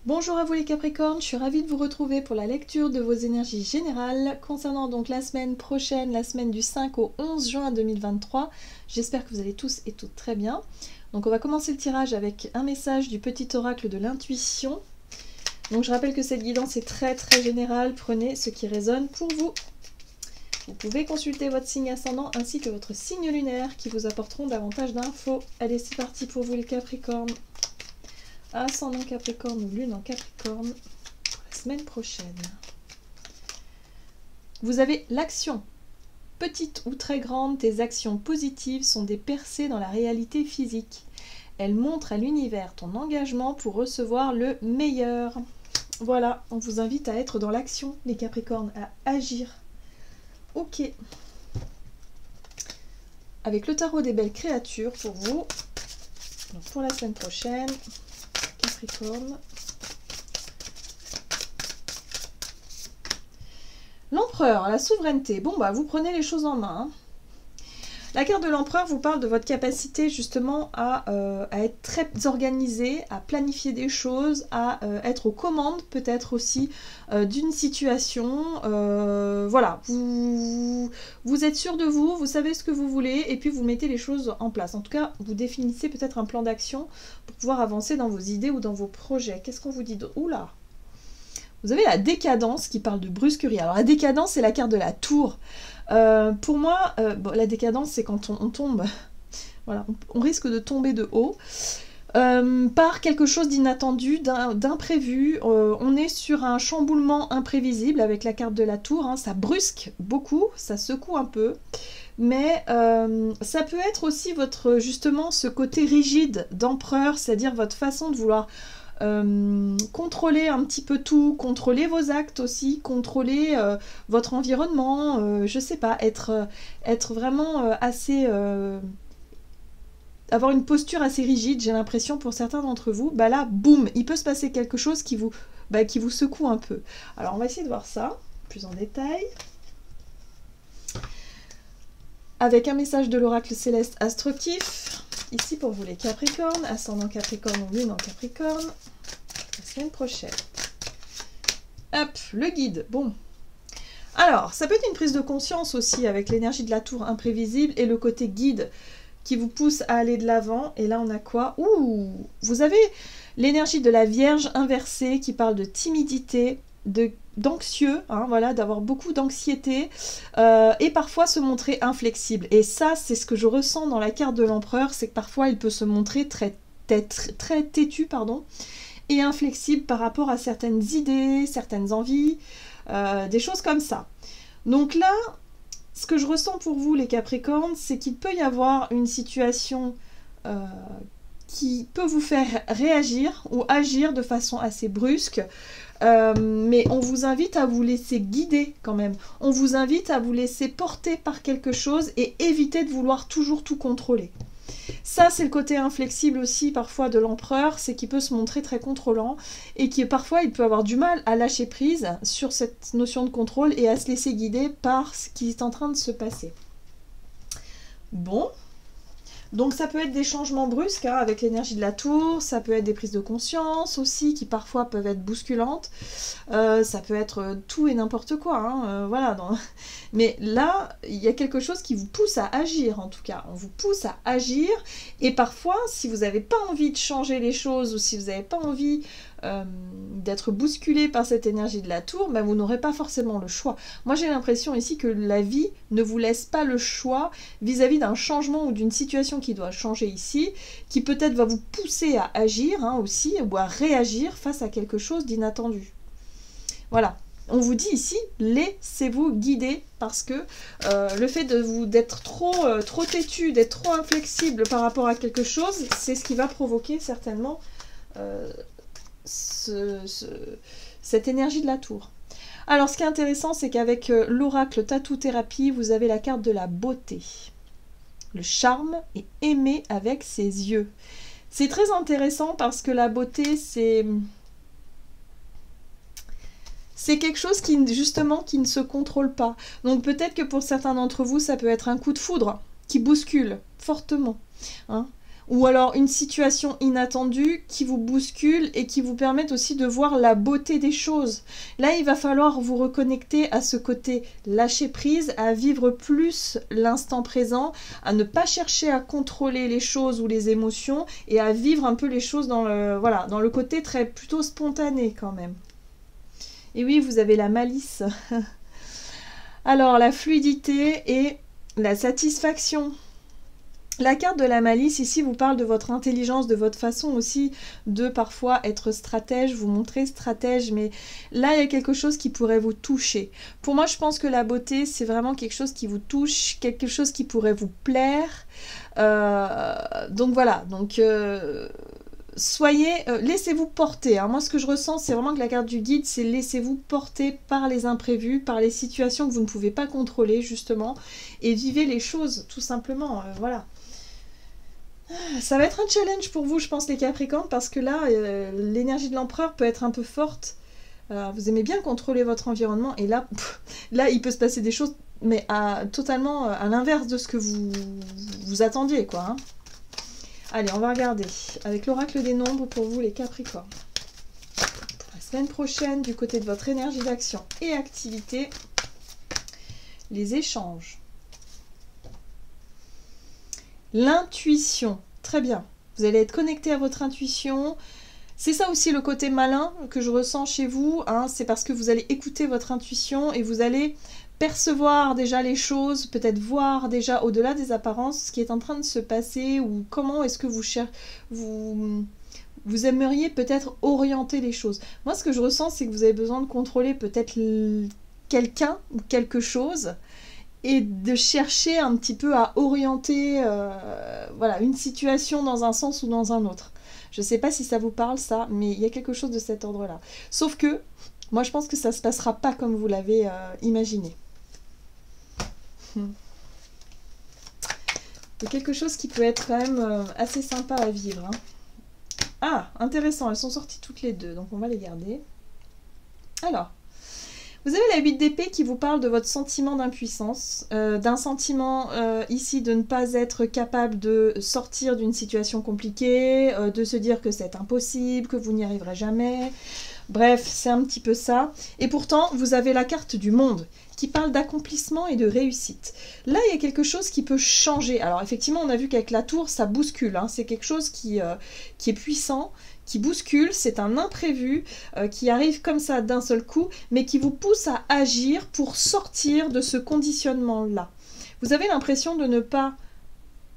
Bonjour à vous les Capricornes, je suis ravie de vous retrouver pour la lecture de vos énergies générales concernant donc la semaine prochaine, la semaine du 5 au 11 juin 2023. J'espère que vous allez tous et toutes très bien. Donc on va commencer le tirage avec un message du petit oracle de l'intuition. Donc je rappelle que cette guidance est très générale, prenez ce qui résonne pour vous. Vous pouvez consulter votre signe ascendant ainsi que votre signe lunaire qui vous apporteront davantage d'infos. Allez, c'est parti pour vous les Capricornes. Ascendant Capricorne ou Lune en Capricorne pour la semaine prochaine. Vous avez l'action. Petite ou très grande, tes actions positives sont des percées dans la réalité physique. Elles montrent à l'univers ton engagement pour recevoir le meilleur. Voilà, on vous invite à être dans l'action, les Capricornes, à agir. Ok. Avec le tarot des belles créatures pour vous, donc pour la semaine prochaine. Capricorne. L'empereur, la souveraineté. Bon, bah, vous prenez les choses en main. La carte de l'empereur vous parle de votre capacité justement à être très organisé, à planifier des choses, à être aux commandes peut-être aussi d'une situation. Voilà, vous êtes sûr de vous, vous savez ce que vous voulez et puis vous mettez les choses en place. En tout cas, vous définissez peut-être un plan d'action pour pouvoir avancer dans vos idées ou dans vos projets. Qu'est-ce qu'on vous dit d'autre? Oula! Vous avez la décadence qui parle de brusquerie. Alors la décadence, c'est la carte de la tour. Pour moi, bon, la décadence, c'est quand on tombe, voilà, on risque de tomber de haut par quelque chose d'inattendu, d'imprévu. On est sur un chamboulement imprévisible avec la carte de la tour. Hein, ça brusque beaucoup, ça secoue un peu. Mais ça peut être aussi votre, justement, ce côté rigide d'empereur, c'est-à-dire votre façon de vouloir contrôler un petit peu tout, contrôler vos actes aussi, contrôler votre environnement, je sais pas, être vraiment assez... avoir une posture assez rigide, j'ai l'impression pour certains d'entre vous, bah là, boum, il peut se passer quelque chose qui vous secoue un peu. Alors on va essayer de voir ça, plus en détail. Avec un message de l'oracle céleste instructif, ici pour vous les Capricornes, ascendant Capricorne ou Lune en Capricorne, la semaine prochaine. Hop, le guide, bon. Alors, ça peut être une prise de conscience aussi avec l'énergie de la tour imprévisible et le côté guide qui vous pousse à aller de l'avant. Et là, on a quoi? Ouh, vous avez l'énergie de la Vierge inversée qui parle de timidité, d'anxieux, hein, voilà, d'avoir beaucoup d'anxiété et parfois se montrer inflexible. Et ça, c'est ce que je ressens dans la carte de l'empereur, c'est que parfois il peut se montrer très têtu, pardon, et inflexible par rapport à certaines idées, certaines envies, des choses comme ça. Donc là, ce que je ressens pour vous, les Capricornes, c'est qu'il peut y avoir une situation qui peut vous faire réagir ou agir de façon assez brusque. Mais on vous invite à vous laisser guider quand même. On vous invite à vous laisser porter par quelque chose et éviter de vouloir toujours tout contrôler. Ça, c'est le côté inflexible aussi parfois de l'empereur, c'est qu'il peut se montrer très contrôlant et qui parfois il peut avoir du mal à lâcher prise sur cette notion de contrôle et à se laisser guider par ce qui est en train de se passer. Bon. Donc ça peut être des changements brusques hein, avec l'énergie de la tour, ça peut être des prises de conscience aussi qui parfois peuvent être bousculantes, ça peut être tout et n'importe quoi, hein, voilà. Mais là, il y a quelque chose qui vous pousse à agir en tout cas, on vous pousse à agir et parfois si vous n'avez pas envie de changer les choses ou si vous n'avez pas envie d'être bousculé par cette énergie de la tour, ben vous n'aurez pas forcément le choix. Moi j'ai l'impression ici que la vie ne vous laisse pas le choix vis-à-vis d'un changement ou d'une situation qui doit changer ici, qui peut-être va vous pousser à agir hein, aussi, ou à réagir face à quelque chose d'inattendu. Voilà. On vous dit ici, laissez-vous guider parce que le fait d'être trop têtu, d'être trop inflexible par rapport à quelque chose, c'est ce qui va provoquer certainement cette énergie de la tour. Alors ce qui est intéressant, c'est qu'avec l'oracle Tattoo Thérapie, vous avez la carte de la beauté. Le charme est aimé avec ses yeux. C'est très intéressant parce que la beauté, c'est quelque chose qui, justement, qui ne se contrôle pas. Donc peut-être que pour certains d'entre vous, ça peut être un coup de foudre qui bouscule fortement. Hein. ou alors une situation inattendue qui vous bouscule et qui vous permettent aussi de voir la beauté des choses. Là, il va falloir vous reconnecter à ce côté lâcher prise, à vivre plus l'instant présent, à ne pas chercher à contrôler les choses ou les émotions et à vivre un peu les choses dans le, voilà, dans le côté très plutôt spontané quand même. Et oui, vous avez la malice. Alors, la fluidité et la satisfaction. La carte de la malice ici vous parle de votre intelligence, de votre façon aussi de parfois être stratège, vous montrer stratège, mais là il y a quelque chose qui pourrait vous toucher. Pour moi je pense que la beauté c'est vraiment quelque chose qui vous touche, quelque chose qui pourrait vous plaire. Donc voilà, donc soyez, laissez-vous porter. Moi ce que je ressens c'est vraiment que la carte du guide c'est laissez-vous porter par les imprévus, par les situations que vous ne pouvez pas contrôler justement, et vivez les choses tout simplement, voilà. Ça va être un challenge pour vous, je pense, les Capricornes, parce que là, l'énergie de l'empereur peut être un peu forte. Vous aimez bien contrôler votre environnement, et là, là il peut se passer des choses, mais totalement à l'inverse de ce que vous attendiez, quoi. Hein. Allez, on va regarder avec l'oracle des nombres pour vous, les Capricornes. Pour la semaine prochaine, du côté de votre énergie d'action et activité, les échanges. L'intuition, très bien. Vous allez être connecté à votre intuition. C'est ça aussi le côté malin que je ressens chez vous. Hein. C'est parce que vous allez écouter votre intuition et vous allez percevoir déjà les choses, peut-être voir déjà au-delà des apparences ce qui est en train de se passer ou comment est-ce que vous aimeriez peut-être orienter les choses. Moi, ce que je ressens, c'est que vous avez besoin de contrôler peut-être quelqu'un ou quelque chose et de chercher un petit peu à orienter voilà, une situation dans un sens ou dans un autre. Je ne sais pas si ça vous parle ça, mais il y a quelque chose de cet ordre-là. Sauf que, moi je pense que ça ne se passera pas comme vous l'avez imaginé. C'est quelque chose qui peut être quand même assez sympa à vivre. Hein. Ah, intéressant, elles sont sorties toutes les deux, donc on va les garder. Alors, vous avez la 8 d'épée qui vous parle de votre sentiment d'impuissance, d'un sentiment ici de ne pas être capable de sortir d'une situation compliquée, de se dire que c'est impossible, que vous n'y arriverez jamais. Bref, c'est un petit peu ça. Et pourtant, vous avez la carte du monde qui parle d'accomplissement et de réussite. Là, il y a quelque chose qui peut changer. Alors effectivement, on a vu qu'avec la tour, ça bouscule. Hein. C'est quelque chose qui est puissant, qui bouscule, c'est un imprévu qui arrive comme ça d'un seul coup, mais qui vous pousse à agir pour sortir de ce conditionnement-là. Vous avez l'impression de ne pas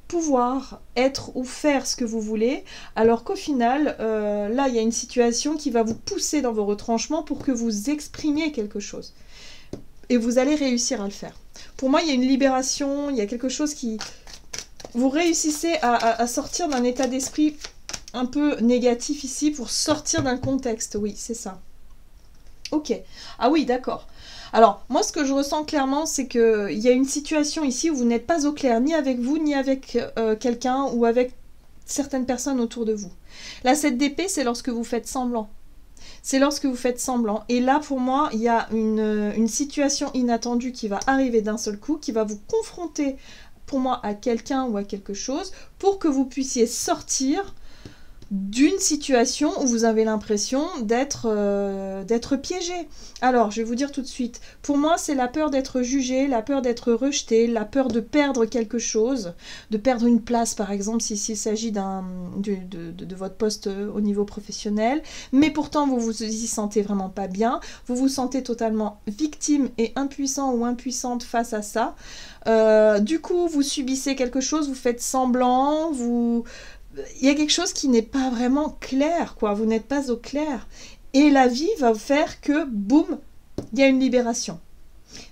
pouvoir être ou faire ce que vous voulez, alors qu'au final, là, il y a une situation qui va vous pousser dans vos retranchements pour que vous exprimiez quelque chose. Et vous allez réussir à le faire. Pour moi, il y a une libération, il y a quelque chose qui... Vous réussissez à sortir d'un état d'esprit un peu négatif ici pour sortir d'un contexte. Oui, c'est ça. Ok. Ah oui, d'accord. Alors, moi, ce que je ressens clairement, c'est qu'il y a une situation ici où vous n'êtes pas au clair, ni avec vous, ni avec quelqu'un ou avec certaines personnes autour de vous. La 7 d'épée, c'est lorsque vous faites semblant. C'est lorsque vous faites semblant. Et là, pour moi, il y a une situation inattendue qui va arriver d'un seul coup, qui va vous confronter, pour moi, à quelqu'un ou à quelque chose, pour que vous puissiez sortir d'une situation où vous avez l'impression d'être piégé. Alors, je vais vous dire tout de suite, pour moi, c'est la peur d'être jugé, la peur d'être rejeté, la peur de perdre quelque chose, de perdre une place, par exemple, s'il s'agit de votre poste au niveau professionnel, mais pourtant, vous vous y sentez vraiment pas bien, vous vous sentez totalement victime et impuissant ou impuissante face à ça. Du coup, vous subissez quelque chose, vous faites semblant, il y a quelque chose qui n'est pas vraiment clair, quoi. Vous n'êtes pas au clair. Et la vie va faire que, boum, il y a une libération.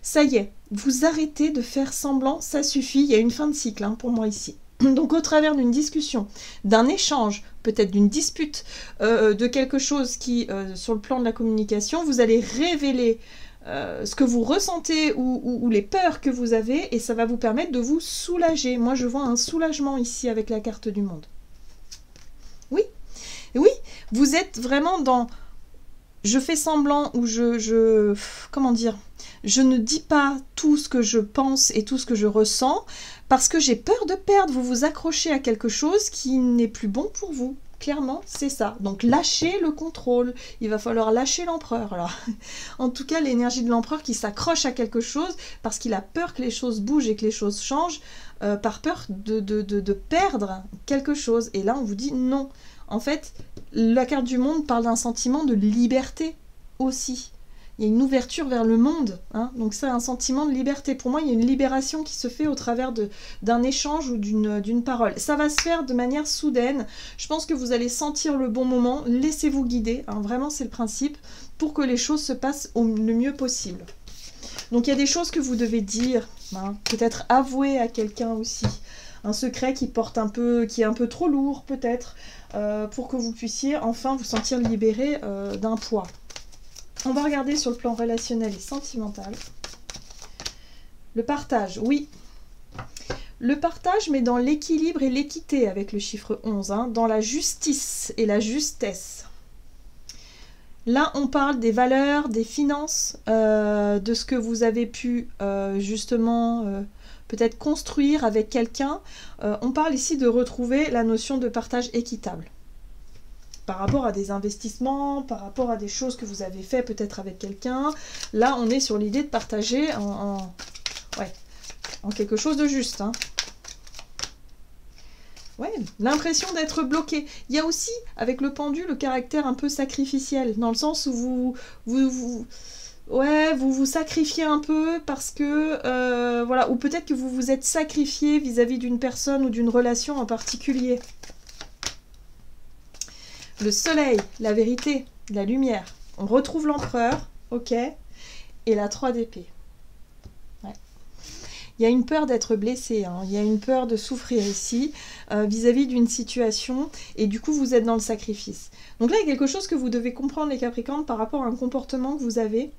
Ça y est, vous arrêtez de faire semblant, ça suffit. Il y a une fin de cycle, hein, pour moi ici. Donc au travers d'une discussion, d'un échange, peut-être d'une dispute, de quelque chose qui, sur le plan de la communication, vous allez révéler ce que vous ressentez ou les peurs que vous avez, et ça va vous permettre de vous soulager. Moi, je vois un soulagement ici avec la carte du monde. Oui, oui, vous êtes vraiment dans... je fais semblant ou comment dire, je ne dis pas tout ce que je pense et tout ce que je ressens parce que j'ai peur de perdre. Vous vous accrochez à quelque chose qui n'est plus bon pour vous. Clairement, c'est ça. Donc, lâchez le contrôle. Il va falloir lâcher l'empereur, là. En tout cas, l'énergie de l'empereur qui s'accroche à quelque chose parce qu'il a peur que les choses bougent et que les choses changent, par peur de perdre quelque chose. Et là, on vous dit non. En fait, la carte du monde parle d'un sentiment de liberté aussi. Il y a une ouverture vers le monde, hein, donc c'est un sentiment de liberté. Pour moi, il y a une libération qui se fait au travers d'un échange ou d'une parole. Ça va se faire de manière soudaine. Je pense que vous allez sentir le bon moment. Laissez-vous guider, hein, vraiment c'est le principe, pour que les choses se passent le mieux possible. Donc il y a des choses que vous devez dire, hein, peut-être avouer à quelqu'un aussi. Un secret qui est un peu trop lourd peut-être, pour que vous puissiez enfin vous sentir libéré d'un poids. On va regarder sur le plan relationnel et sentimental. Le partage, oui. Le partage, mais dans l'équilibre et l'équité avec le chiffre 11, hein, dans la justice et la justesse. Là, on parle des valeurs, des finances, de ce que vous avez pu justement peut-être construire avec quelqu'un. On parle ici de retrouver la notion de partage équitable. Par rapport à des investissements, par rapport à des choses que vous avez fait peut-être avec quelqu'un. Là, on est sur l'idée de partager en quelque chose de juste. Hein. Ouais, l'impression d'être bloqué. Il y a aussi, avec le pendu, le caractère un peu sacrificiel, dans le sens où vous vous sacrifiez un peu parce que, voilà, ou peut-être que vous vous êtes sacrifié vis-à-vis d'une personne ou d'une relation en particulier. Le soleil, la vérité, la lumière. On retrouve l'empereur, ok, et la 3 d'épée. Ouais. Il y a une peur d'être blessé, hein. Il y a une peur de souffrir ici, vis-à-vis d'une situation, et du coup vous êtes dans le sacrifice. Donc là, il y a quelque chose que vous devez comprendre, les Capricornes, par rapport à un comportement que vous avez.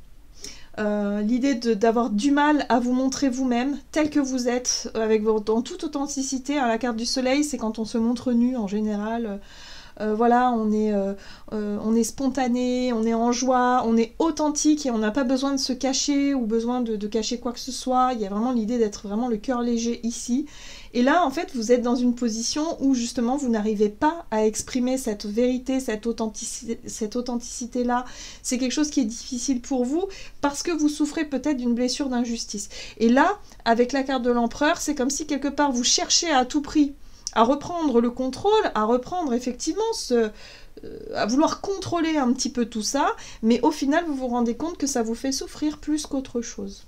L'idée d'avoir du mal à vous montrer vous-même tel que vous êtes, en toute authenticité. Hein, la carte du soleil, c'est quand on se montre nu en général. Voilà, on est spontané, on est en joie, on est authentique et on n'a pas besoin de se cacher ou besoin de cacher quoi que ce soit. Il y a vraiment l'idée d'être vraiment le cœur léger ici. Et là, en fait, vous êtes dans une position où justement vous n'arrivez pas à exprimer cette vérité, cette authenticité-là. C'est quelque chose qui est difficile pour vous parce que vous souffrez peut-être d'une blessure d'injustice. Et là, avec la carte de l'empereur, c'est comme si quelque part vous cherchez à tout prix à reprendre le contrôle, à reprendre effectivement à vouloir contrôler un petit peu tout ça, mais au final, vous vous rendez compte que ça vous fait souffrir plus qu'autre chose.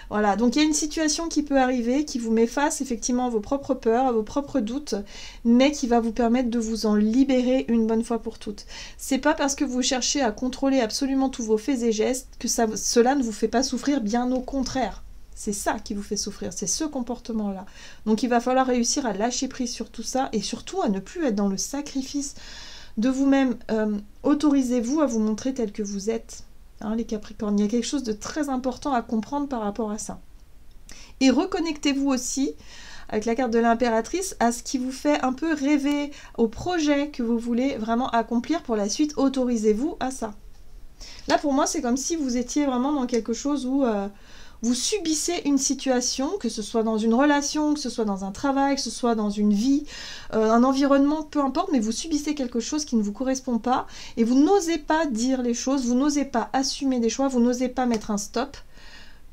Voilà, donc il y a une situation qui peut arriver, qui vous met face effectivement à vos propres peurs, à vos propres doutes, mais qui va vous permettre de vous en libérer une bonne fois pour toutes. C'est pas parce que vous cherchez à contrôler absolument tous vos faits et gestes que cela ne vous fait pas souffrir, bien au contraire. C'est ça qui vous fait souffrir, c'est ce comportement-là. Donc il va falloir réussir à lâcher prise sur tout ça et surtout à ne plus être dans le sacrifice de vous-même. Autorisez-vous à vous montrer tel que vous êtes, hein, les Capricornes. Il y a quelque chose de très important à comprendre par rapport à ça. Et reconnectez-vous aussi, avec la carte de l'impératrice, à ce qui vous fait un peu rêver, au projet que vous voulez vraiment accomplir pour la suite. Autorisez-vous à ça. Là, pour moi, c'est comme si vous étiez vraiment dans quelque chose où... vous subissez une situation, que ce soit dans une relation, que ce soit dans un travail, que ce soit dans une vie, un environnement, peu importe, mais vous subissez quelque chose qui ne vous correspond pas et vous n'osez pas dire les choses, vous n'osez pas assumer des choix, vous n'osez pas mettre un stop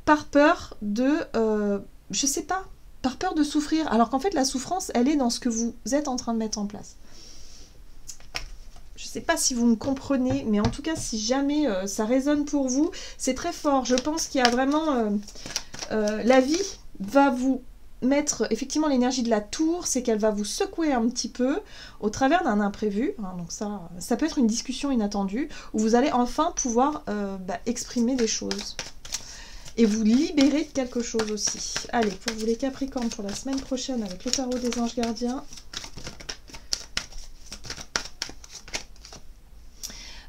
par peur de, je sais pas, par peur de souffrir, alors qu'en fait la souffrance, elle est dans ce que vous êtes en train de mettre en place. Je ne sais pas si vous me comprenez, mais en tout cas, si jamais ça résonne pour vous, c'est très fort. Je pense qu'il y a vraiment... la vie va vous mettre effectivement l'énergie de la tour, c'est qu'elle va vous secouer un petit peu au travers d'un imprévu. Hein, donc ça peut être une discussion inattendue où vous allez enfin pouvoir exprimer des choses. Et vous libérer de quelque chose aussi. Allez, pour vous les Capricornes, pour la semaine prochaine avec le tarot des anges gardiens...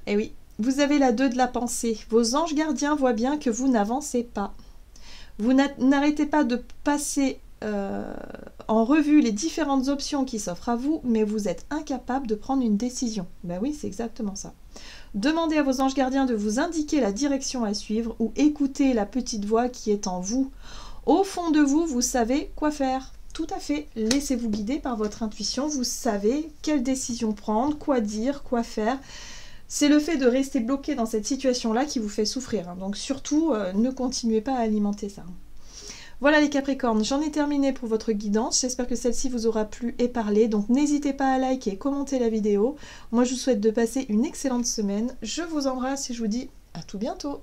Eh oui, vous avez la 2 de la pensée. Vos anges gardiens voient bien que vous n'avancez pas. Vous n'arrêtez pas de passer en revue les différentes options qui s'offrent à vous, mais vous êtes incapable de prendre une décision. Ben oui, c'est exactement ça. Demandez à vos anges gardiens de vous indiquer la direction à suivre ou écoutez la petite voix qui est en vous. Au fond de vous, vous savez quoi faire. Tout à fait. Laissez-vous guider par votre intuition. Vous savez quelle décision prendre, quoi dire, quoi faire. C'est le fait de rester bloqué dans cette situation-là qui vous fait souffrir. Hein. Donc surtout, ne continuez pas à alimenter ça. Voilà les Capricornes, j'en ai terminé pour votre guidance. J'espère que celle-ci vous aura plu et parlé. Donc n'hésitez pas à liker et commenter la vidéo. Moi, je vous souhaite de passer une excellente semaine. Je vous embrasse et je vous dis à tout bientôt.